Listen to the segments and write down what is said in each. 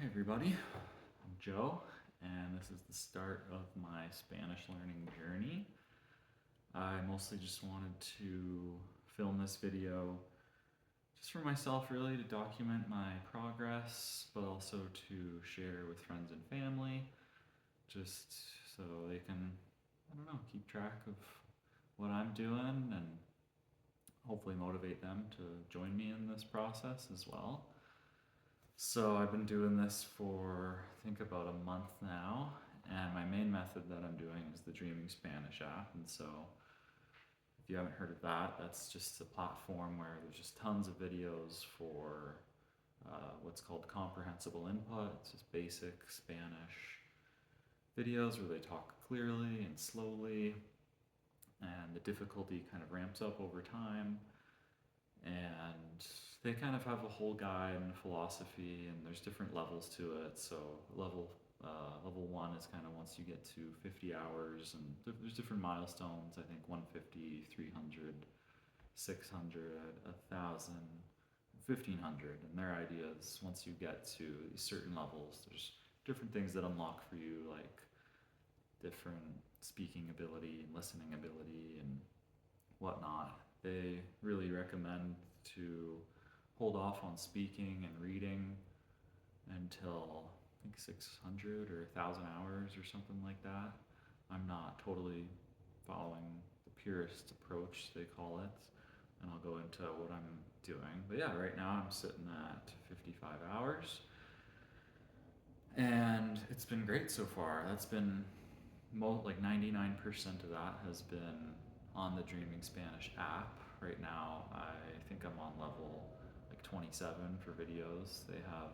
Hey everybody, I'm Joe, and this is the start of my Spanish learning journey. I mostly just wanted to film this video just for myself, really, to document my progress, but also to share with friends and family, just so they can, I don't know, keep track of what I'm doing and hopefully motivate them to join me in this process as well. So I've been doing this for I think about a month now, and my main method that I'm doing is the Dreaming Spanish app. And so if you haven't heard of that, that's just a platform where there's just tons of videos for what's called comprehensible input. It's just basic Spanish videos where they talk clearly and slowly, and the difficulty kind of ramps up over time. And they kind of have a whole guide and philosophy, and there's different levels to it. So level one is kind of once you get to 50 hours, and there's different milestones. I think 150, 300, 600, 1,000, 1,500, and their idea is once you get to these certain levels, there's different things that unlock for you, like different speaking ability and listening ability and whatnot. They really recommend to hold off on speaking and reading until I think 600 or 1,000 hours or something like that. I'm not totally following the purest approach, they call it, and I'll go into what I'm doing. But yeah, right now I'm sitting at 55 hours, and it's been great so far. That's been like 99% of that has been on the Dreaming Spanish app. Right now, I think I'm on level like 27 for videos. They have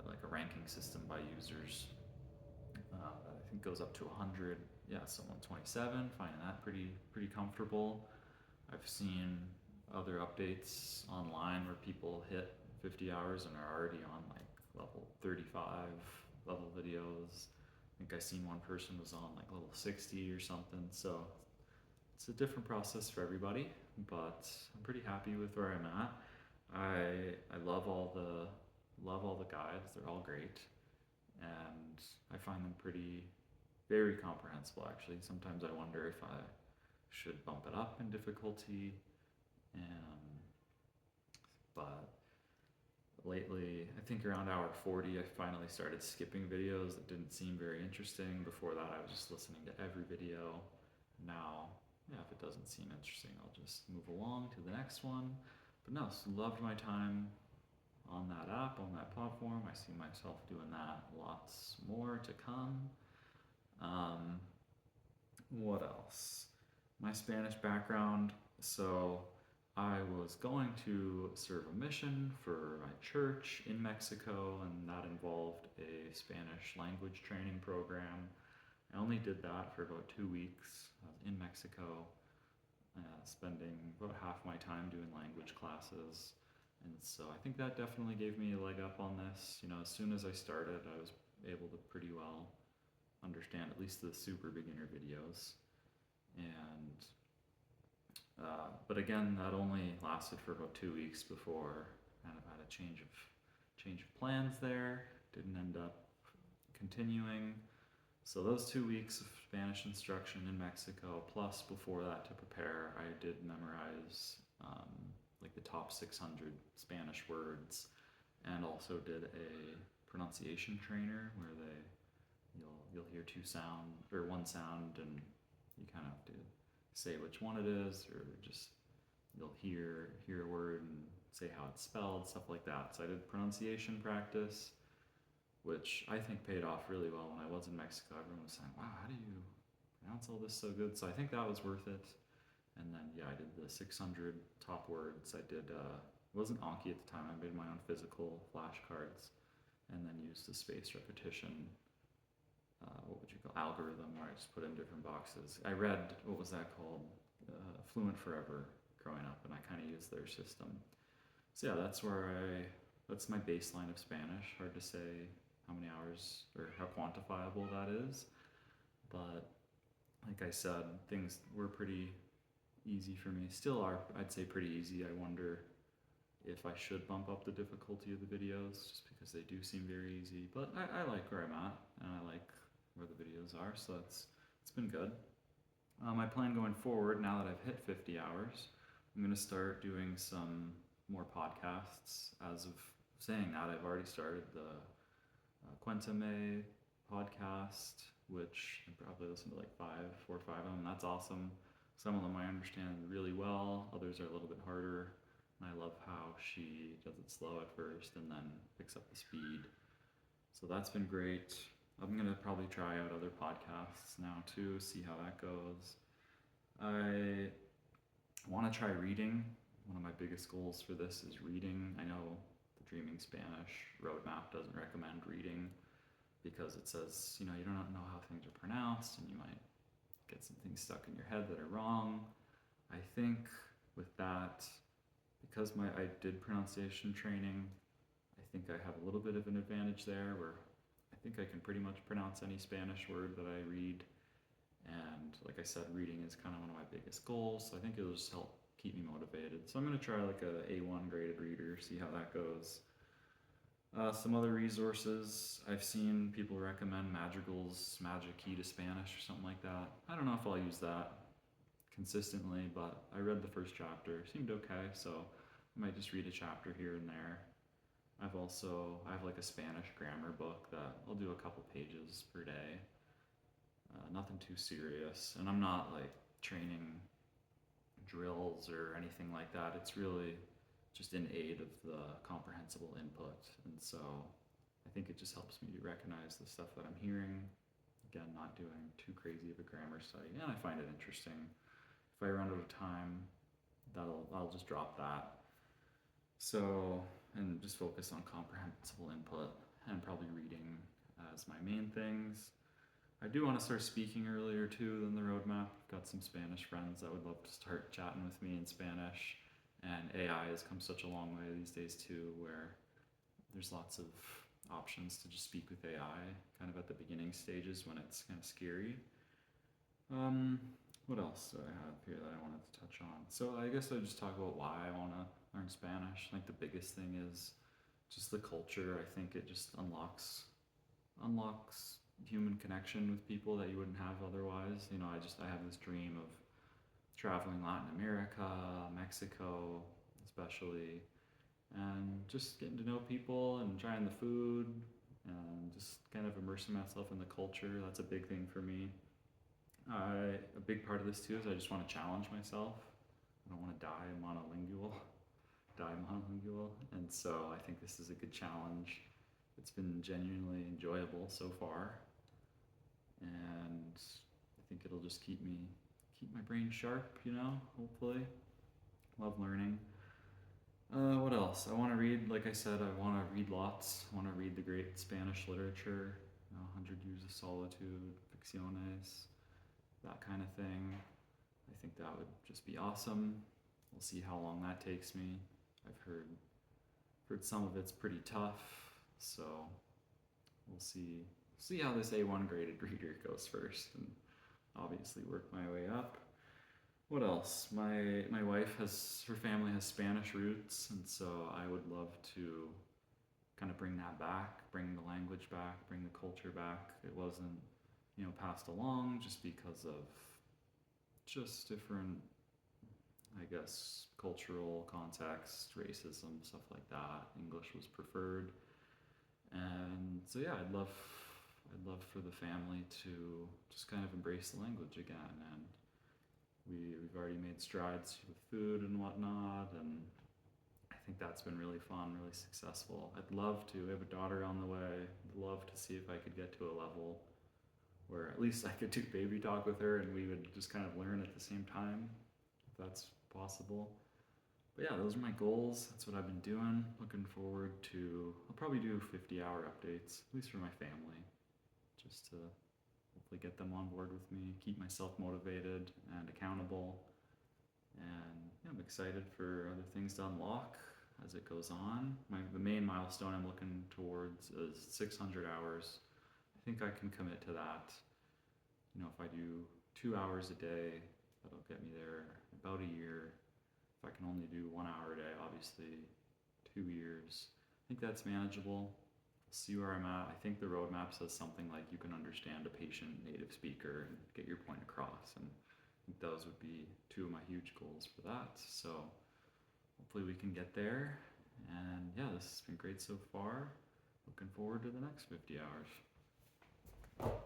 like a ranking system by users that I think goes up to 100. Yeah, so I'm on 27, finding that pretty comfortable. I've seen other updates online where people hit 50 hours and are already on like level 35 level videos. I think I seen one person was on like level 60 or something. So it's a different process for everybody, but I'm pretty happy with where I'm at. I love all the guides. They're all great, and I find them very comprehensible. Actually, sometimes I wonder if I should bump it up in difficulty. Um, but lately, I think around hour 40, I finally started skipping videos that didn't seem very interesting. Before that, I was just listening to every video. Now, yeah, if it doesn't seem interesting, I'll just move along to the next one. But no, so loved my time on that app, on that platform. I see myself doing that lots more to come. Um, what else? My Spanish background. So I was going to serve a mission for my church in Mexico, and that involved a Spanish language training program. I only did that for about 2 weeks. I was in Mexico, spending about half my time doing language classes. And so I think that definitely gave me a leg up on this. You know, as soon as I started, I was able to pretty well understand at least the super beginner videos. And but again, that only lasted for about 2 weeks before I kind of had a change of plans there. Didn't end up continuing. So those 2 weeks of Spanish instruction in Mexico, plus before that to prepare, I did memorize like the top 600 Spanish words, and also did a pronunciation trainer where you'll hear one sound, and you kind of have to say which one it is, or just you'll hear a word and say how it's spelled, stuff like that. So I did pronunciation practice, which I think paid off really well. When I was in Mexico, everyone was saying, wow, how do you pronounce all this so good? So I think that was worth it. And then, yeah, I did the 600 top words. I did, it wasn't Anki at the time. I made my own physical flashcards, and then used the spaced repetition, what would you call, algorithm, where I just put in different boxes. I read, what was that called? Fluent Forever growing up, and I kind of used their system. So yeah, that's my baseline of Spanish. Hard to say how many hours or how quantifiable that is. But like I said, things were pretty easy for me. Still are, I'd say, pretty easy. I wonder if I should bump up the difficulty of the videos, just because they do seem very easy. But I like where I'm at, and I like where the videos are, so it's been good. My plan going forward, now that I've hit 50 hours, I'm going to start doing some more podcasts. As of saying that, I've already started the Quentame podcast, which I probably listened to like 4 or 5 of them, and that's awesome. Some of them I understand really well, others are a little bit harder. And I love how she does it slow at first and then picks up the speed. So that's been great. I'm gonna probably try out other podcasts now too, see how that goes. I want to try reading. One of my biggest goals for this is reading. I know the Dreaming Spanish roadmap doesn't recommend reading because it says, you know, you don't know how things are pronounced and you might get some things stuck in your head that are wrong. I think with that, because I did pronunciation training, I think I have a little bit of an advantage there where I think I can pretty much pronounce any Spanish word that I read. And like I said, reading is kind of one of my biggest goals. So I think it'll just help keep me motivated. So I'm going to try like a A1 graded reader, see how that goes. Some other resources, I've seen people recommend Madrigal's Magic Key to Spanish or something like that. I don't know if I'll use that consistently, but I read the first chapter, seemed okay, so I might just read a chapter here and there. I have like a Spanish grammar book that I'll do a couple pages per day. Nothing too serious, and I'm not like training drills or anything like that. It's really just in aid of the comprehensible input, and so I think it just helps me to recognize the stuff that I'm hearing. Again, not doing too crazy of a grammar study, and I find it interesting. If I run out of time, I'll just drop that. So, and just focus on comprehensible input and probably reading as my main things. I do want to start speaking earlier too than the roadmap. I've got some Spanish friends that would love to start chatting with me in Spanish. And AI has come such a long way these days too, where there's lots of options to just speak with AI, kind of at the beginning stages when it's kind of scary. What else do I have here that I wanted to touch on? So I guess I'll just talk about why I want to learn Spanish. Like the biggest thing is just the culture. I think it just unlocks human connection with people that you wouldn't have otherwise. You know, I have this dream of traveling Latin America, Mexico, especially, and just getting to know people and trying the food and just kind of immersing myself in the culture. That's a big thing for me. A big part of this too is I just want to challenge myself. I don't want to die monolingual, and so I think this is a good challenge. It's been genuinely enjoyable so far, and I think it'll just keep my brain sharp, you know, hopefully. Love learning. What else? I want to read, like I said, I want to read lots. I want to read the great Spanish literature, you know, 100 Years of Solitude, Ficciones, that kind of thing. I think that would just be awesome. We'll see how long that takes me. I've heard some of it's pretty tough, so we'll see how this A1 graded reader goes first, and obviously work my way up. What else? My wife her family has Spanish roots, and so I would love to kind of bring that back, bring the language back, bring the culture back. It wasn't, you know, passed along just because of just different, I guess, cultural context, racism, stuff like that. English was preferred, and so yeah, I'd love for the family to just kind of embrace the language again. And we've already made strides with food and whatnot, and I think that's been really fun, really successful. I'd love to. We have a daughter on the way. I'd love to see if I could get to a level where at least I could do baby talk with her and we would just kind of learn at the same time, if that's possible. But yeah, those are my goals. That's what I've been doing. Looking forward to, I'll probably do 50-hour updates, at least for my family, just to hopefully get them on board with me, keep myself motivated and accountable. And yeah, I'm excited for other things to unlock as it goes on. The main milestone I'm looking towards is 600 hours. I think I can commit to that. You know, if I do 2 hours a day, that'll get me there about a year. If I can only do 1 hour a day, obviously 2 years. I think that's manageable. We'll see where I'm at. I think the roadmap says something like you can understand a patient native speaker and get your point across. And I think those would be two of my huge goals for that. So hopefully we can get there. And yeah, this has been great so far. Looking forward to the next 50 hours.